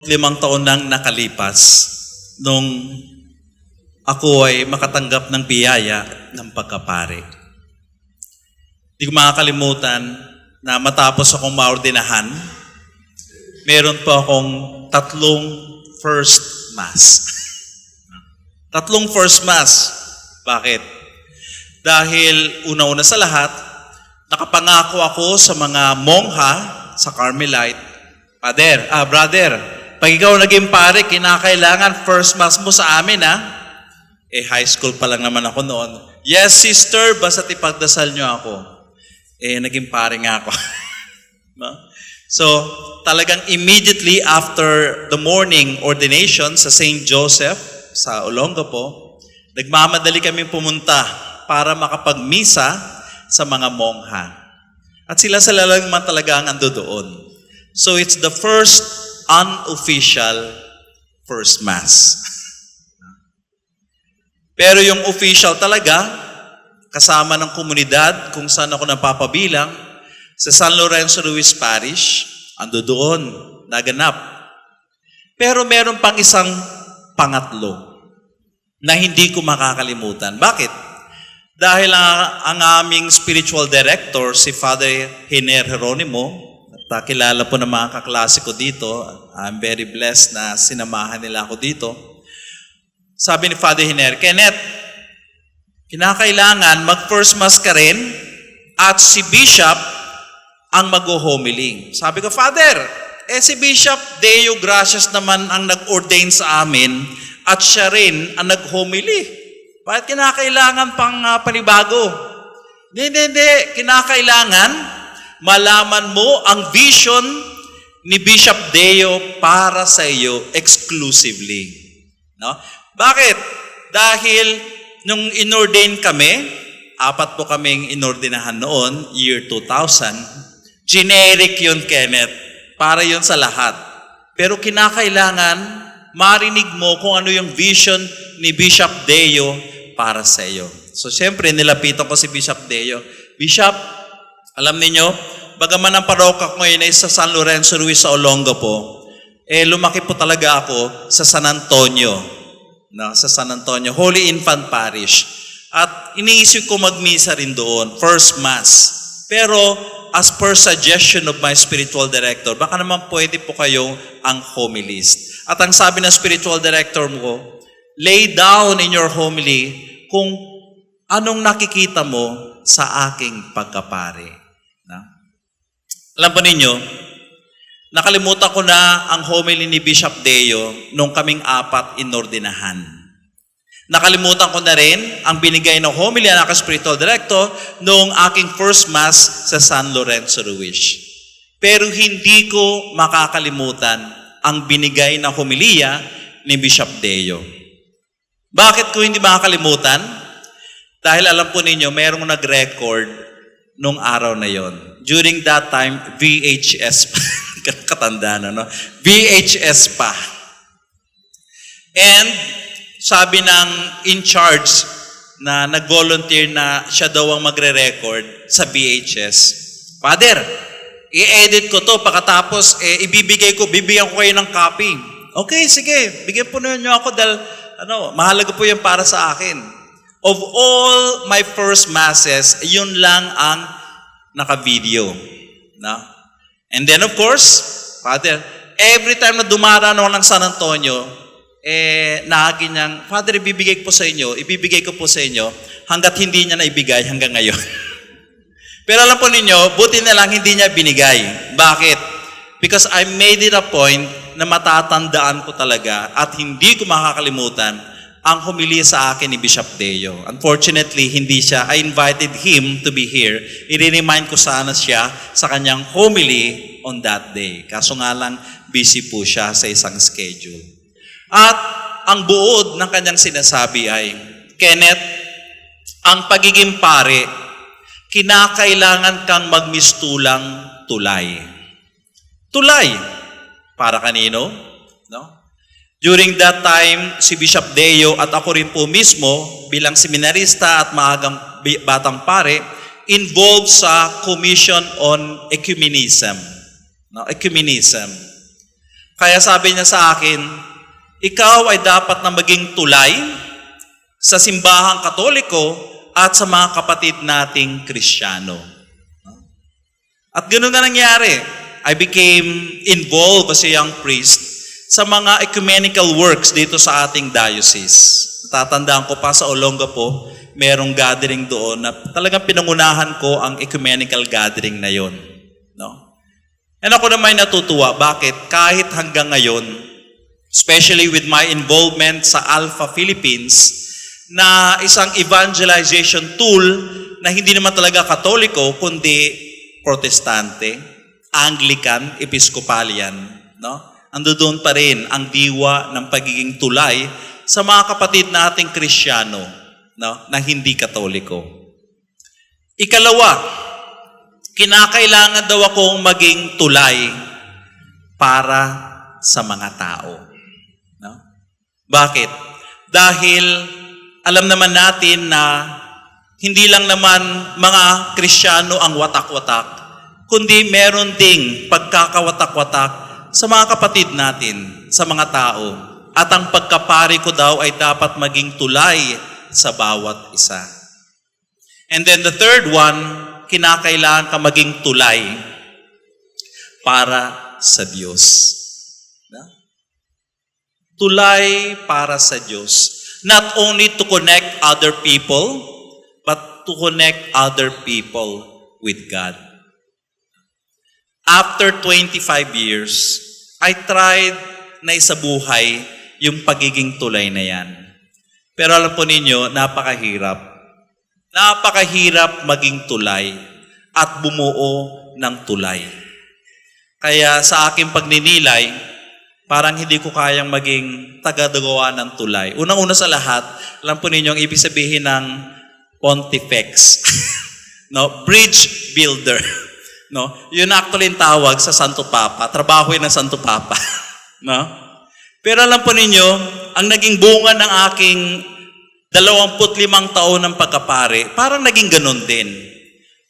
5 taon nang nakalipas nung ako ay makatanggap ng biyaya ng pagkapare. Hindi ko makakalimutan na matapos akong maordinahan, meron po akong 3 first mass. 3 first mass. Bakit? Dahil una-una sa lahat, nakapangako ako sa mga mongha sa Carmelite, brother, pag ikaw naging pare, kinakailangan first mass mo sa amin, ha? High school pa lang naman ako noon. Yes, sister, basta't ipagdasal nyo ako. Naging pare nga ako. No? So, talagang immediately after the morning ordination sa St. Joseph, sa Olongapo, nagmamadali kami pumunta para makapagmisa sa mga mongha. At sila lang man talaga ang ando doon. So, it's the first unofficial first mass. Pero yung official talaga, kasama ng komunidad kung saan ako napapabilang, sa San Lorenzo Ruiz Parish, ando doon, naganap. Pero meron pang isang pangatlo na hindi ko makakalimutan. Bakit? Dahil ang aming spiritual director, si Father Hiner Jeronimo, at kilala po ng mga kaklase ko dito, I'm very blessed na sinamahan nila ako dito. Sabi ni Father Hiner, Kenneth, kinakailangan mag-first mass ka rin at si Bishop ang mag-homily. Sabi ko, Father, si Bishop Deo Gracias naman ang nag-ordain sa amin at siya rin ang nag-homily. Bakit kinakailangan pang panibago? Hindi. Kinakailangan malaman mo ang vision ni Bishop Deo para sa iyo exclusively. No? Bakit? Dahil nung inordain kami, 4 po kaming inordinahan noon, year 2000, generic yun, Kenneth. Para yun sa lahat. Pero kinakailangan marinig mo kung ano yung vision ni Bishop Deo para sa iyo. So, siyempre, nilapitan ko si Bishop Deo. Bishop, alam niyo, bagaman ang parokya ko ngayon ay sa San Lorenzo Ruiz sa Olongapo, lumaki po talaga ako sa San Antonio. No, sa San Antonio, Holy Infant Parish. At iniisip ko magmisa rin doon, first mass. Pero as per suggestion of my spiritual director, baka naman pwede po kayong ang homilist. At ang sabi ng spiritual director mo, lay down in your homily kung anong nakikita mo sa aking pagkapare. Alam po ninyo, nakalimutan ko na ang homily ni Bishop Deo nung kaming 4 inordinahan. Nakalimutan ko na rin ang binigay ng homily ng aking spiritual director nung aking first mass sa San Lorenzo Ruiz. Pero hindi ko makakalimutan ang binigay na homilya ni Bishop Deo. Bakit ko hindi makakalimutan? Dahil alam po ninyo, mayroong nag-record nung araw na yon. During that time, VHS pa. Katanda na, no? VHS pa. And sabi ng in charge na nag-volunteer na siya daw ang magre-record sa VHS, Father, i-edit ko to pagkatapos bibigyan ko kayo ng copy. Okay, sige, bigyan po niyo ako dahil mahalaga po yan para sa akin. Of all my first masses, yun lang ang naka-video. No? And then of course, Father, every time na dumaraan ako ng San Antonio, nahagin niyang, Father, ibibigay ko po sa inyo, hanggat hindi niya naibigay hanggang ngayon. Pero alam po ninyo, buti na lang hindi niya binigay. Bakit? Because I made it a point na matatandaan ko talaga at hindi ko makakalimutan ang homilya sa akin ni Bishop Deo. Unfortunately, hindi siya. I invited him to be here. I-remind ko sana siya sa kanyang homily on that day. Kaso nga lang, busy po siya sa isang schedule. At ang buod ng kanyang sinasabi ay, Kenneth, ang pagiging pare, kinakailangan kang magmistulang tulay. Tulay. Para kanino? No? During that time, si Bishop Deo at ako rin po mismo bilang seminarista at maagang batang pare, involved sa Commission on Ecumenism. No, ecumenism. Kaya sabi niya sa akin, ikaw ay dapat na maging tulay sa simbahang Katoliko at sa mga kapatid nating Kristiyano. At ganoon na nangyari. I became involved as a young priest sa mga ecumenical works dito sa ating diocese. Tatandaan ko pa sa Olongapo, merong gathering doon na talagang pinangunahan ko ang ecumenical gathering na yon. No? And ako naman natutuwa. Bakit? Kahit hanggang ngayon, especially with my involvement sa Alpha Philippines, na isang evangelization tool na hindi naman talaga Katoliko, kundi Protestante, Anglican, Episcopalian, no? Ando doon pa rin ang diwa ng pagiging tulay sa mga kapatid nating Kristiyano, no? Na hindi Katoliko. Ikalawa, kinakailangan daw akong maging tulay para sa mga tao. No? Bakit? Dahil alam naman natin na hindi lang naman mga Kristiyano ang watak-watak, kundi meron ding pagkakawatak-watak sa mga kapatid natin, sa mga tao. At ang pagkapari ko daw ay dapat maging tulay sa bawat isa. And then the third one, kinakailangan ka maging tulay para sa Diyos. No? Tulay para sa Diyos. Not only to connect other people, but to connect other people with God. After 25 years, I tried na isabuhay yung pagiging tulay na yan. Pero alam po ninyo, napakahirap. Napakahirap maging tulay at bumuo ng tulay. Kaya sa aking pagninilay, parang hindi ko kayang maging taga-gawa ng tulay. Unang-una sa lahat, alam po ninyo ang ibig sabihin ng pontifex. No? Bridge builder. No? Yun actually yung tawag sa Santo Papa. Trabaho yun ng Santo Papa. No? Pero alam po ninyo, ang naging bunga ng aking 25 taon ng pagkapare, parang naging ganun din.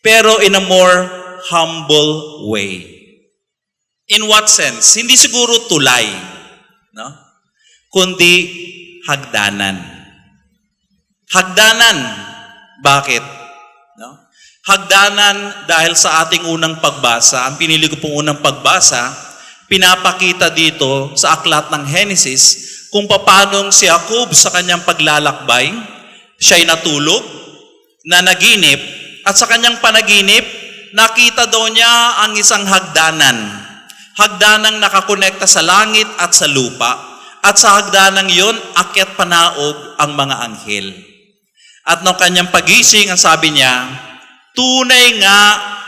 Pero in a more humble way. In what sense? Hindi siguro tulay, no? Kundi hagdanan. Hagdanan. Bakit? No? Hagdanan dahil sa ating unang pagbasa, ang pinili ko pong unang pagbasa, pinapakita dito sa aklat ng Genesis kung paanong si Jacob sa kanyang paglalakbay, siya'y natulog, na naginip, at sa kanyang panaginip, nakita daw niya ang isang hagdanan. Hagdanang nakakonekta sa langit at sa lupa. At sa hagdanang yon, akyat panaog ang mga anghel. At nung kanyang pagising, ang sabi niya, tunay nga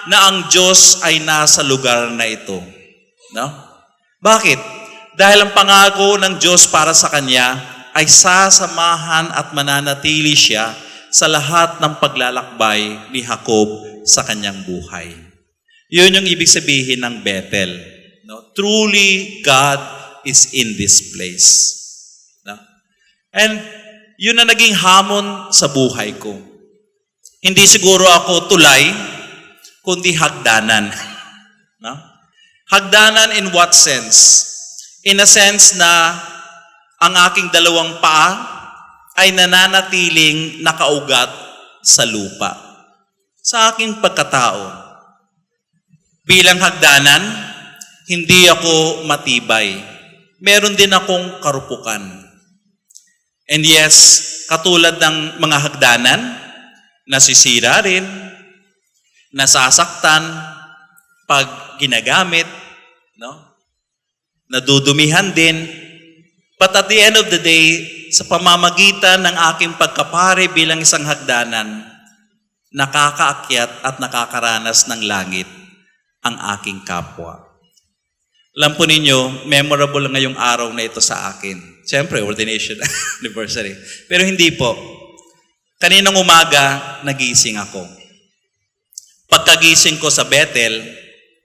na ang Diyos ay nasa lugar na ito. No? Bakit? Dahil ang pangako ng Diyos para sa kanya ay sasamahan at mananatili siya sa lahat ng paglalakbay ni Jacob sa kanyang buhay. Yun yung ibig sabihin ng Bethel. No? Truly, God is in this place. No? And yun na naging hamon sa buhay ko. Hindi siguro ako tulay, kundi hagdanan. No? Hagdanan in what sense? In a sense na ang aking dalawang paa ay nananatiling nakaugat sa lupa. Sa aking pagkatao, bilang hagdanan, hindi ako matibay. Meron din akong karupukan. And yes, katulad ng mga hagdanan, nasisira rin, nasasaktan pag ginagamit, no? Nadudumihan din. But at the end of the day, sa pamamagitan ng aking pagkapare bilang isang hagdanan, nakakaakyat at nakakaranas ng langit ang aking kapwa. Alam po ninyo, memorable ngayong araw na ito sa akin. Siyempre, ordination anniversary. Pero hindi po. Kaninang umaga, nagising ako. Pagkagising ko sa Bethel,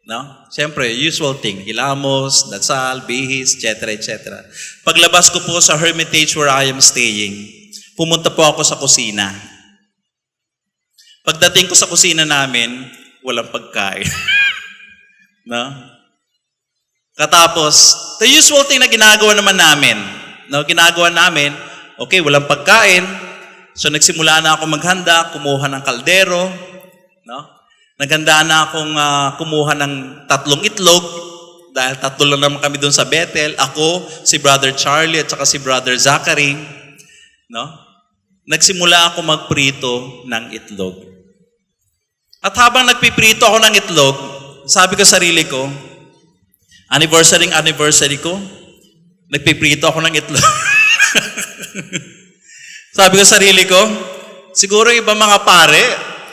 no? Siyempre, usual thing. Hilamos, dasal, bihis, etc. etc. Paglabas ko po sa hermitage where I am staying, pumunta po ako sa kusina. Pagdating ko sa kusina namin, walang pagkain. No? Katapos, the usual thing na ginagawa naman namin. No, ginagawa namin, okay, walang pagkain. So nagsimula na ako maghanda, kumuha ng kaldero. No? Naghanda na akong kumuha ng 3 itlog. Dahil 3 lang naman kami doon sa Bethel. Ako, si Brother Charlie at saka si Brother Zachary. No? Nagsimula ako magprito ng itlog. At habang nagpiprito ako ng itlog, sabi ko sa sarili ko, anniversary ko, nagpiprito ako ng itlog. Sabi ko sa sarili ko, siguro ibang mga pare,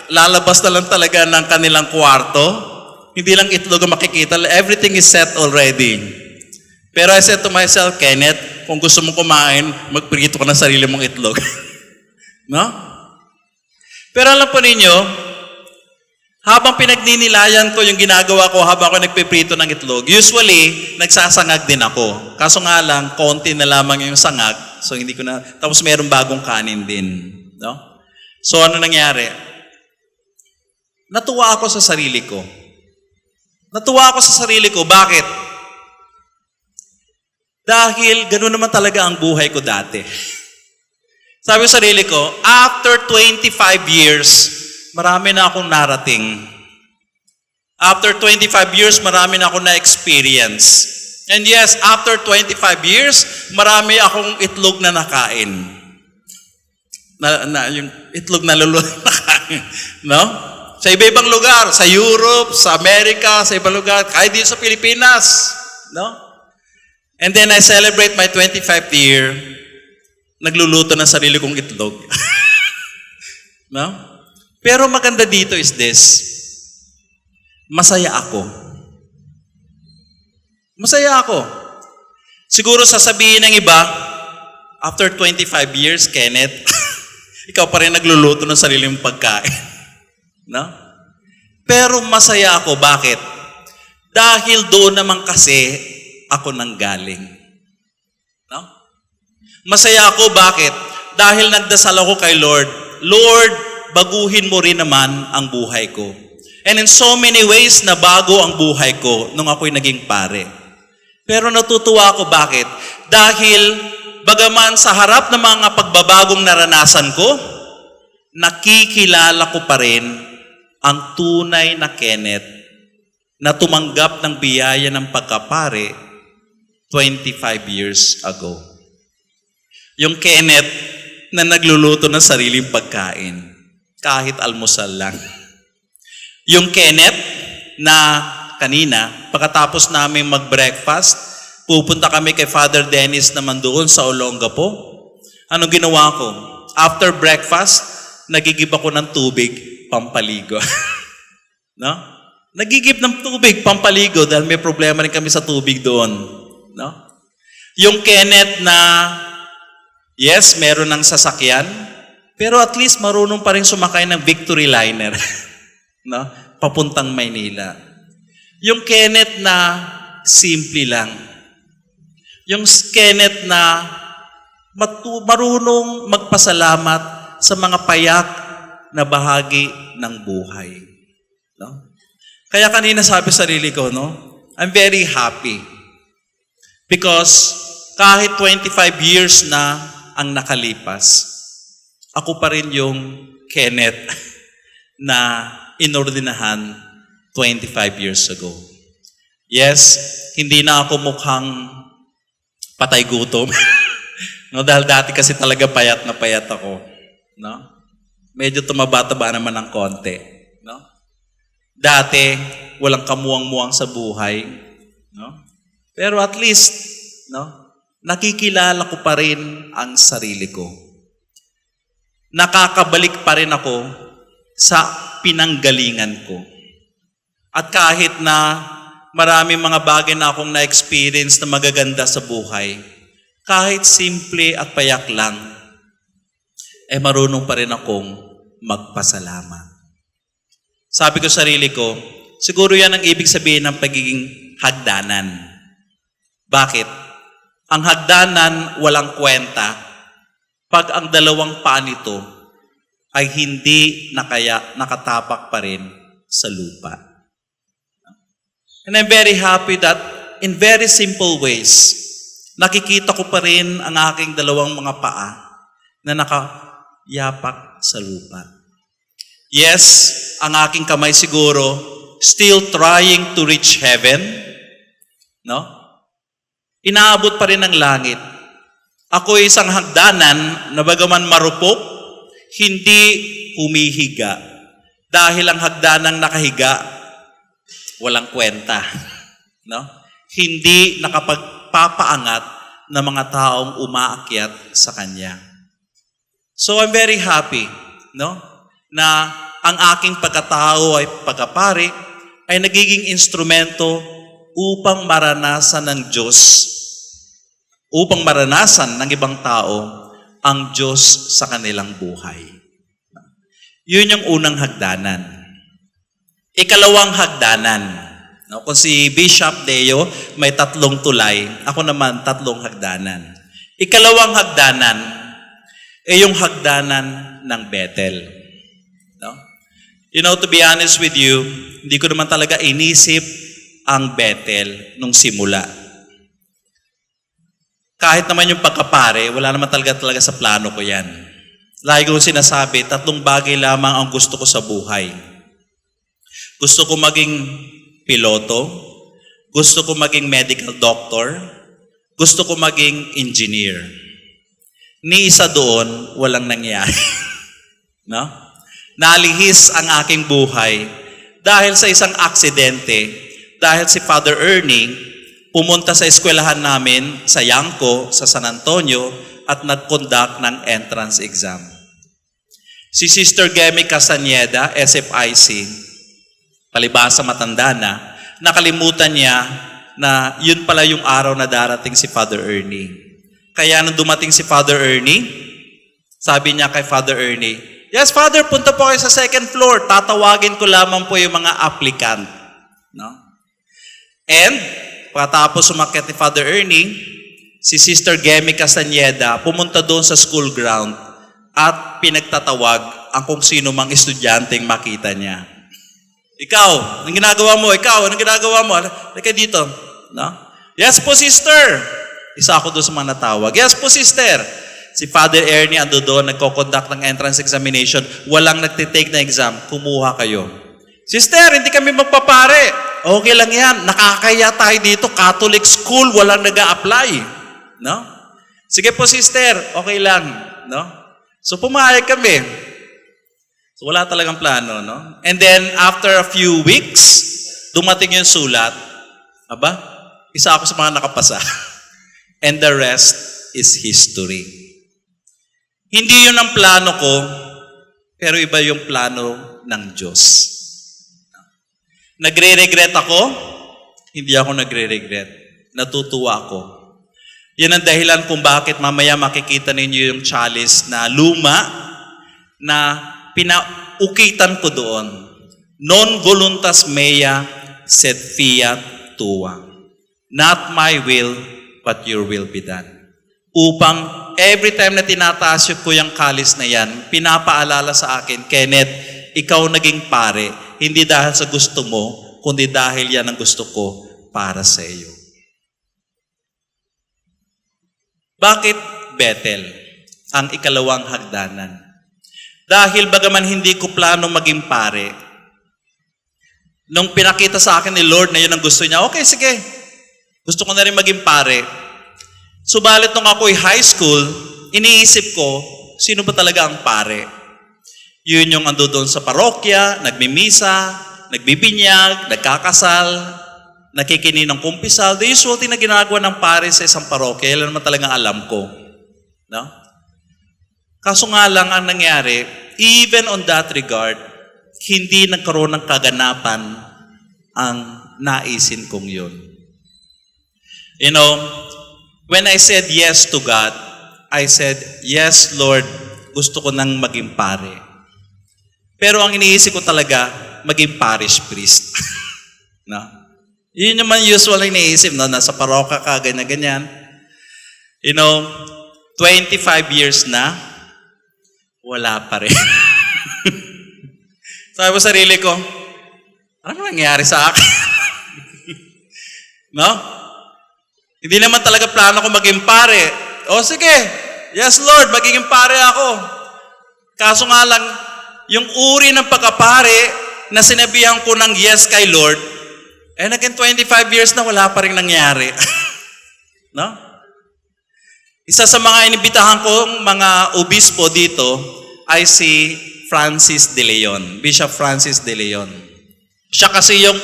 lalabas na lang talaga ng kanilang kwarto. Hindi lang itlog ang makikita. Everything is set already. Pero I said to myself, Kenneth, kung gusto mong kumain, magprito ka ng sarili mong itlog. No? Pero alam po ninyo, habang pinagninilayan ko yung ginagawa ko habang ako nagpiprito ng itlog, usually, nagsasangag din ako. Kaso nga lang, konti na lamang yung sangag. So, hindi ko na, tapos mayroong bagong kanin din. No? So, ano nangyari? Natuwa ako sa sarili ko. Bakit? Dahil gano'n naman talaga ang buhay ko dati. Sabi ko sa sarili ko, after 25 years, marami na akong narating. After 25 years, marami na akong na-experience. And yes, after 25 years, marami akong itlog na nakain. Yung itlog na nakain. No? Sa iba-ibang lugar, sa Europe, sa Amerika, sa ibang lugar, kahit dito sa Pilipinas. No? And then I celebrate my 25th year, nagluluto ng sarili kong itlog. No? Pero maganda dito is this, masaya ako. Siguro sasabihin ng iba, after 25 years, Kenneth, ikaw pa rin nagluluto ng sarili mong pagkain. No? Pero masaya ako. Bakit? Dahil doon naman kasi ako nanggaling. No? Masaya ako. Bakit? Dahil nagdasal ako kay Lord. Lord, baguhin mo rin naman ang buhay ko. And in so many ways, nabago ang buhay ko nung ako'y naging pare. Pero natutuwa ako. Bakit? Dahil bagaman sa harap ng mga pagbabagong naranasan ko, nakikilala ko pa rin ang tunay na Kenneth na tumanggap ng biyaya ng pagkapare 25 years ago. Yung Kenneth na nagluluto ng sariling pagkain, kahit almusal lang. Yung Kenneth na kanina, pagkatapos namin mag-breakfast, pupunta kami kay Father Dennis naman doon sa Olongapo. Anong ginawa ko? After breakfast, nagigib ako ng tubig, pampaligo. No? Nagigib ng tubig, pampaligo dahil may problema rin kami sa tubig doon. No? Yung Kenneth na, yes, meron ng sasakyan, pero at least marunong pa rin sumakay ng Victory Liner. No? Papuntang Maynila. Yung Kenneth na simple lang. Yung Kenneth na marunong magpasalamat sa mga payak na bahagi ng buhay. No? Kaya kanina sabi sa sarili ko, no? I'm very happy. Because kahit 25 years na ang nakalipas, ako pa rin yung Kenneth na inordinahan 25 years ago. Yes, hindi na ako mukhang patay gutom. No, dahil dati kasi talaga payat na payat ako. No? Medyo tumaba-taba naman ng konti. No? Dati, walang kamuwang-muwang sa buhay. No? Pero at least, no, nakikilala ko pa rin ang sarili ko. Nakakabalik pa rin ako sa pinanggalingan ko. At kahit na maraming mga bagay na akong na-experience na magaganda sa buhay, kahit simple at payak lang, marunong pa rin akong magpasalamat. Sabi ko sa sarili ko, siguro yan ang ibig sabihin ng pagiging hagdanan. Bakit? Ang hagdanan walang kwenta pag ang dalawang paa nito ay hindi nakatapak pa rin sa lupa. And I'm very happy that in very simple ways, nakikita ko pa rin ang aking dalawang mga paa na nakayapak sa lupa. Yes, ang aking kamay siguro still trying to reach heaven, no? Inaabot pa rin ng langit. Ako ay isang hagdanan na bagaman marupok, hindi humihiga. Dahil ang hagdanang nakahiga, walang kwenta. No? Hindi nakapagpapaangat ng mga taong umaakyat sa Kanya. So I'm very happy, no? Na ang aking pagkatao ay pagkapari ay nagiging instrumento upang maranasan ng Diyos, upang maranasan ng ibang tao ang Diyos sa kanilang buhay. Yun yung unang hagdanan. Ikalawang hagdanan. No, kung si Bishop Deo may 3 tulay, ako naman 3 hagdanan. Ikalawang hagdanan ay yung hagdanan ng Bethel. No? You know, to be honest with you, hindi ko naman talaga inisip ang Bethel nung simula. Kahit naman yung pagkapare, wala naman talaga sa plano ko yan. Lagi ko sinasabi, 3 bagay lamang ang gusto ko sa buhay. Gusto ko maging piloto, gusto ko maging medical doctor, gusto ko maging engineer. Ni isa doon, walang nangyari. No? Nalihis ang aking buhay dahil sa isang aksidente, dahil si Father Ernie pumunta sa eskwelahan namin sa Yangko, sa San Antonio, at nag-conduct ng entrance exam. Si Sister Gemi Castañeda, SFIC, palibhasa matanda na, nakalimutan niya na yun pala yung araw na darating si Father Ernie. Kaya nung dumating si Father Ernie, sabi niya kay Father Ernie, "Yes, Father, punta po kayo sa 2nd floor. Tatawagin ko lamang po yung mga applicant." No? And, pagkatapos umakyat ni Father Ernie, si Sister Gemi Castañeda pumunta doon sa school ground at pinagtatawag ang kung sino mang estudyanteng makita niya. "Ikaw, anong ginagawa mo? Ikaw, anong ginagawa mo? Halika dito." No? "Yes po, sister." Isa ako doon sa mga natawag. "Yes po, sister." Si Father Ernie ando doon, nagko-conduct ng entrance examination. Walang nagtitake na exam. "Kumuha kayo." "Sister, hindi kami magpapare." "Okay lang yan. Nakakaya tayo dito. Catholic school, walang nag-a-apply." No? "Sige po, sister. Okay lang." No? So pumayag kami. So wala talagang plano, no? And then after a few weeks, dumating yung sulat. Aba, isa ako sa mga nakapasa. And the rest is history. Hindi yun ang plano ko, pero iba yung plano ng Diyos. Nagre-regret ako? Hindi ako nagre-regret. Natutuwa ako. Yan ang dahilan kung bakit mamaya makikita ninyo yung chalice na luma na pinaukitan ko doon. Non voluntas mea sed fiat tua. Not my will, but your will be done. Upang every time na tinataas ko yung kalis na yan, pinapaalala sa akin, Kenneth, ikaw naging pare, hindi dahil sa gusto mo, kundi dahil yan ang gusto ko para sa iyo. Bakit Bethel ang ikalawang hagdanan? Dahil bagaman hindi ko plano maging pare, nung pinakita sa akin ni Lord na yun ang gusto niya, okay, sige, gusto ko na rin maging pare. Subalit nung ako'y high school, iniisip ko, sino ba talaga ang pare? Yun yung ando doon sa parokya, nagmimisa, nagbibinyag, nagkakasal, nakikinig ng kumpisal. The usual thing na ginagawa ng pare sa isang parokya, yan naman talagang alam ko. No? Kaso nga lang ang nangyari, even on that regard, hindi nagkaroon ng kaganapan ang naisin kong yun. You know, when I said yes to God, I said, yes, Lord, gusto ko nang maging pare. Pero ang iniisip ko talaga, maging parish priest. No? Yun naman usual na iniisip, no? Nasa parokya ka, ganyan-ganyan. You know, 25 years na, wala pa rin. Sabi ko sarili ko, ano nangyari sa akin? No? Hindi naman talaga plano ko maging pare. O sige, yes Lord, magiging pare ako. Kaso nga lang, yung uri ng pagkapare na sinabihan ko ng yes kay Lord, naging 25 years na wala pa rin nangyari. No? Isa sa mga inibitahan kong mga obispo dito ay si Francis de Leon, Bishop Francis de Leon. Siya kasi yung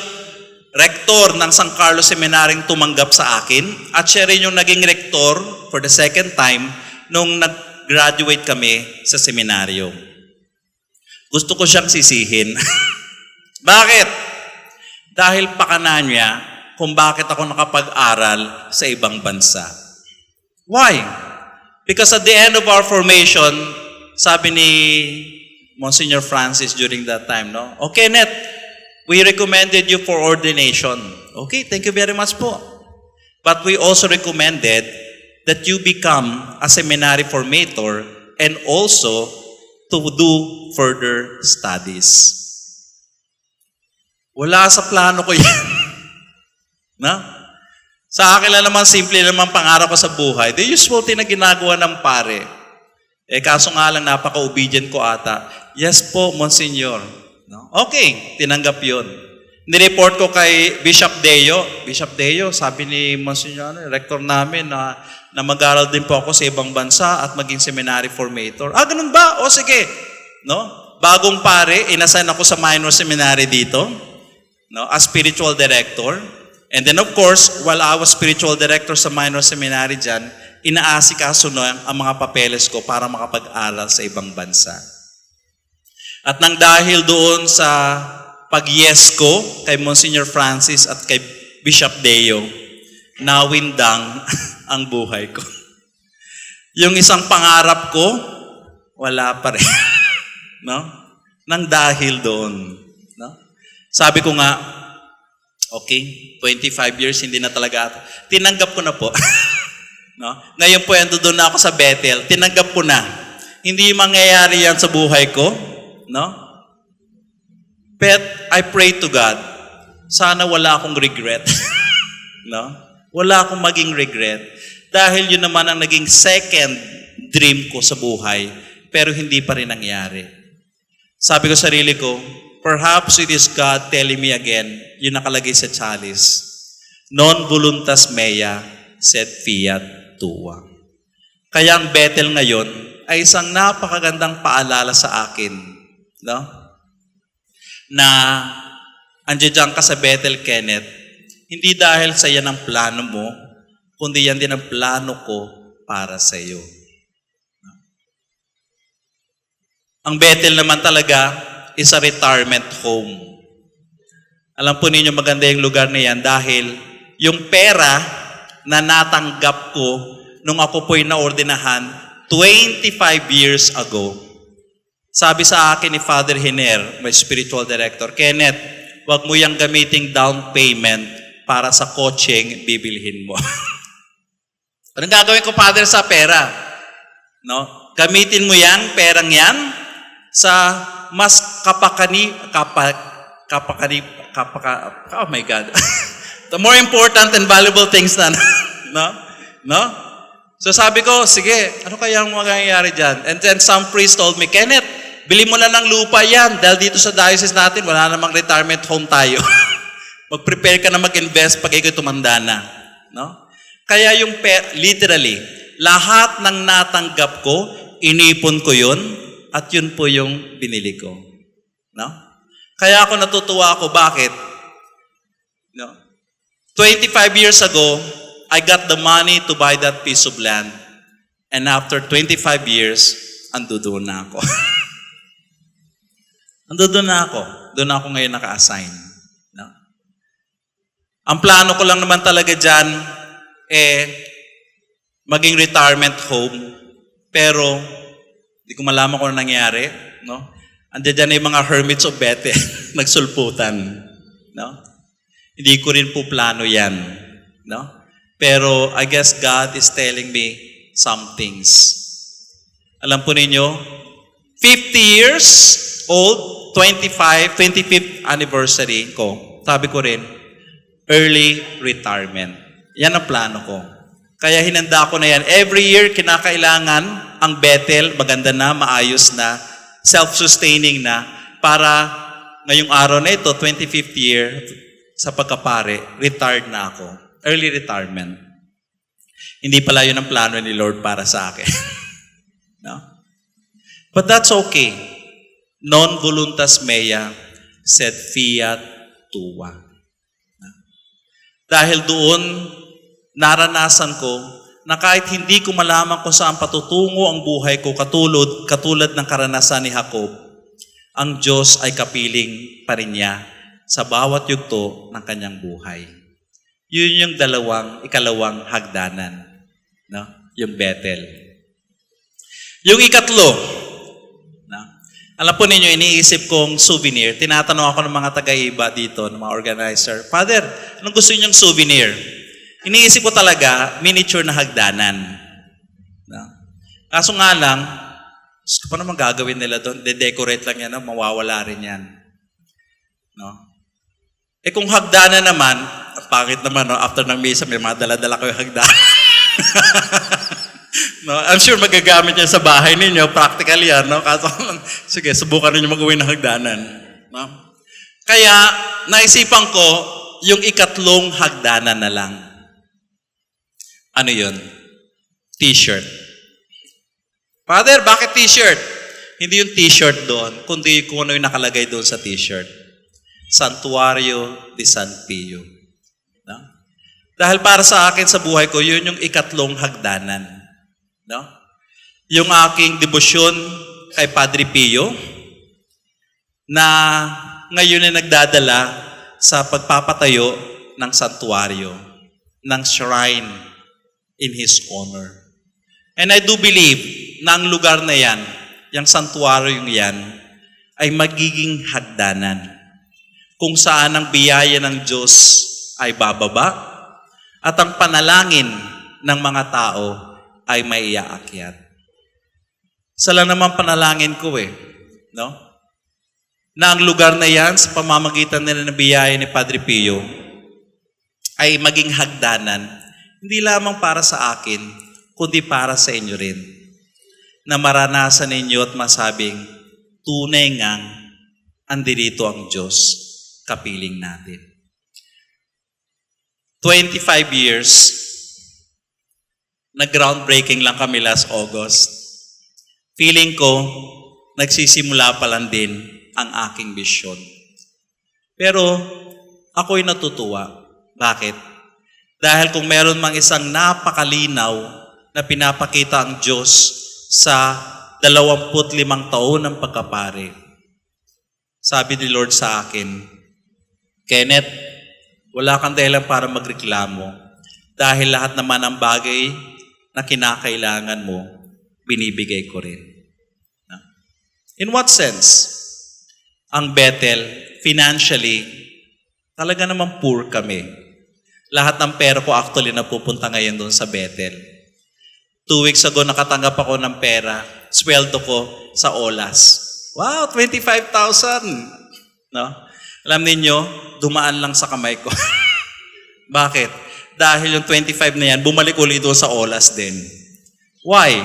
rektor ng San Carlos Seminaryong tumanggap sa akin at siya rin yung naging rektor for the second time nung nag-graduate kami sa seminaryo. Gusto ko siyang sisihin. Bakit? Dahil pakana niya kung bakit ako nakapag-aral sa ibang bansa. Why? Because at the end of our formation, sabi ni Monsignor Francis during that time, no? Okay, Net, we recommended you for ordination. Okay, thank you very much po. But we also recommended that you become a seminary formator and also to do further studies. Wala sa plano ko yan. No? Sa akin lang naman, simple naman pangarap ko sa buhay. The usual thing na ginagawa ng pare. Kaso nga lang, napaka-obedient ko ata. Yes po, Monsignor. No? Okay, tinanggap yun. Nireport ko kay Bishop Deo. Bishop Deo, sabi ni Monsignor, rektor namin na mag-aral din po ako sa ibang bansa at maging seminary formator. Ganun ba? O sige. No? Bagong pare, inassign ako sa minor seminary dito. No? As spiritual director. And then of course, while I was spiritual director sa minor seminary dyan, inaasikaso na ang mga papeles ko para makapag-aral sa ibang bansa. At nang dahil doon sa pag-yes ko kay Monsignor Francis at kay Bishop Deo, nawindang ang buhay ko. Yung isang pangarap ko, wala pa rin. No? Nang dahil doon. No? Sabi ko nga, okay, 25 years, hindi na talaga. Tinanggap ko na po. No? Ngayon po, doon na ako sa Bethel. Tinanggap ko na. Hindi mangyayari yan sa buhay ko. No? But I pray to God, sana wala akong regret. No? Wala akong maging regret. Dahil yun naman ang naging second dream ko sa buhay, pero hindi pa rin nangyari. Sabi ko sa sarili ko, perhaps it is God telling me again, yung nakalagay sa chalice, non voluntas mea, sed fiat tua. Kaya ang Bethel ngayon ay isang napakagandang paalala sa akin, no? Na andiyan ka sa Bethel, Kenneth, hindi dahil sa yan ang plano mo, kundi yan din ang plano ko para sa iyo. Ang Bethel naman talaga is a retirement home. Alam po ninyo maganda yung lugar na yan dahil yung pera na natanggap ko nung ako po'y naordinahan 25 years ago. Sabi sa akin ni Father Hiner, my spiritual director, Kenneth, wag mo yang gamiting down payment para sa coaching bibilhin mo. Anong gagawin ko, Father, sa pera? No? Gamitin mo yang perang yan sa mas oh my God. The more important and valuable things na, no? So sabi ko, sige, ano kaya ang mangyayari dyan? And then some priest told me, Kenneth, bili mo na ng lupa yan dahil dito sa diocese natin, wala namang retirement home tayo. Mag-prepare ka na mag-invest pag ikaw tumanda na. No? Kaya yung literally, lahat ng natanggap ko, inipon ko yun, at yun po yung binili ko. No? Kaya ako natutuwa ako. Bakit? No? 25 years ago, I got the money to buy that piece of land. And after 25 years, andoon na ako. Andoon na ako. Doon ako ngayon naka-assign. No? Ang plano ko lang naman talaga dyan, maging retirement home. Pero, hindi ko malaman kung ano nangyari. No? Andiyan dyan yung mga hermits of Bethel, nagsulputan. No? Hindi ko rin po plano yan. No? Pero I guess God is telling me some things. Alam po ninyo, 50 years old, 25th anniversary ko, sabi ko rin, early retirement. Yan ang plano ko. Kaya hinanda ko na yan. Every year, kinakailangan ang Bethel, maganda na, maayos na, self-sustaining na, para ngayong araw na ito, 25th year, sa pagkapare, retired na ako. Early retirement. Hindi pala yun ang plano ni Lord para sa akin. No? But that's okay. Non voluntas mea, sed fiat tua. Dahil doon, naranasan ko na kahit hindi ko malaman kung saan patutungo ang buhay ko katulad ng karanasan ni Jacob, ang Diyos ay kapiling pa rin niya sa bawat yugto ng kanyang buhay. Yun yung ikalawang hagdanan. No? Yung Bethel. Yung ikatlo, no? Alam po ninyo, iniisip kong souvenir. Tinatanong ako ng mga taga-iba dito, ng mga organizer, Father, anong gusto ninyong souvenir? Iniisip ko talaga, miniature na hagdanan. No? Kaso nga lang, pa naman gagawin nila doon? De-decorate lang yan, no? Mawawala rin yan. No? Eh kung hagdanan naman, pangit naman, no? After ng misa, may mga dala-dala kayo hagdanan. No? I'm sure magagamit yan sa bahay ninyo, practical yan. No? Kaso, sige, subukan ninyo mag-uwi ng hagdanan. No? Kaya, naisipan ko, yung ikatlong hagdanan na lang. Ano yun? T-shirt. Father, bakit t-shirt? Hindi yung t-shirt doon, kundi kung ano yung nakalagay doon sa t-shirt. Santuario de San Pio. No? Dahil para sa akin sa buhay ko, yun yung ikatlong hagdanan. No? Yung aking debosyon kay Padre Pio, na ngayon ay nagdadala sa pagpapatayo ng santuario, ng shrine in His honor. And I do believe na ang lugar na yan, yung santuario yan, ay magiging hagdanan kung saan ang biyaya ng Diyos ay bababa at ang panalangin ng mga tao ay maiaakyat. Isa lang naman panalangin ko no? Na ang lugar na yan sa pamamagitan nila ng biyaya ni Padre Pio ay maging hagdanan hindi lamang para sa akin, kundi para sa inyo rin. Na maranasan ninyo at masabing, tunay ngang andirito ang Diyos, kapiling natin. 25 years, nag-groundbreaking lang kami last August. Feeling ko, nagsisimula pa lang din ang aking vision. Pero, ako'y natutuwa. Bakit? Dahil kung meron mang isang napakalinaw na pinapakita ang Diyos sa 25 taon ng pagkapare, sabi ni Lord sa akin, Kenneth, wala kang dahilan para magreklamo dahil lahat naman ng bagay na kinakailangan mo, binibigay ko rin. In what sense? Ang Bethel, financially, talaga naman poor kami. Lahat ng pera ko actually napupunta ngayon doon sa Bethel. 2 weeks ago nakatanggap ako ng pera, sweldo ko sa Olas. Wow, 25,000! No? Alam niyo, dumaan lang sa kamay ko. Bakit? Dahil yung 25 na yan, bumalik ulit doon sa Olas din. Why?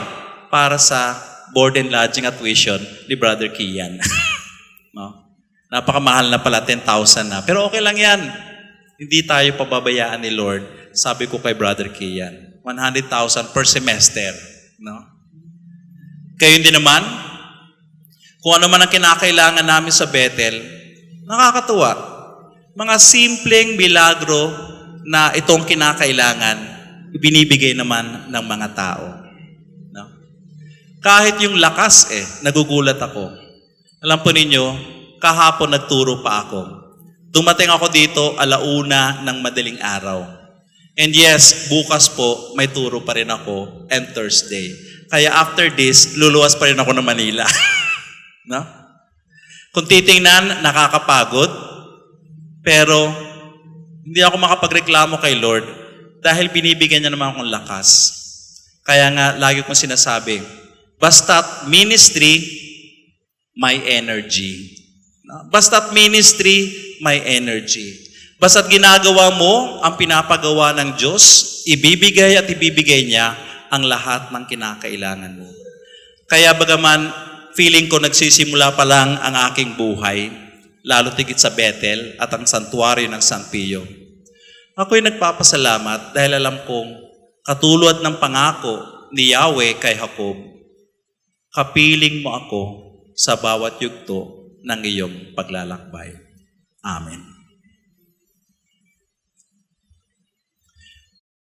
Para sa board and lodging at tuition ni Brother Kian. No? Napakamahal na pala, 10,000 na. Pero okay lang yan. Hindi tayo pababayaan ni Lord. Sabi ko kay Brother Kian, 100,000 per semester. No? Kayo din naman, kung ano man ang kinakailangan namin sa Bethel, nakakatuwa. Mga simpleng milagro na itong kinakailangan, binibigay naman ng mga tao. No? Kahit yung lakas nagugulat ako. Alam po ninyo, kahapon nagturo pa ako. Dumating ako dito 1:00 ng madaling araw. And yes, bukas po may turo pa rin ako and Thursday. Kaya after this, luluwas pa rin ako ng Manila. No? Kung titingnan, nakakapagod. Pero hindi ako makapagreklamo kay Lord dahil binibigyan niya naman akong lakas. Kaya nga, lagi kong sinasabi, basta't ministry, may energy. No? Basta't ministry, may energy. Basta't ginagawa mo ang pinapagawa ng Diyos, ibibigay at ibibigay niya ang lahat ng kinakailangan mo. Kaya bagaman feeling ko nagsisimula pa lang ang aking buhay, lalo tigit sa Bethel at ang santuario ng San Pio. Ako'y nagpapasalamat dahil alam kong katulad ng pangako ni Yahweh kay Jacob, kapiling mo ako sa bawat yugto ng iyong paglalakbay. Amen.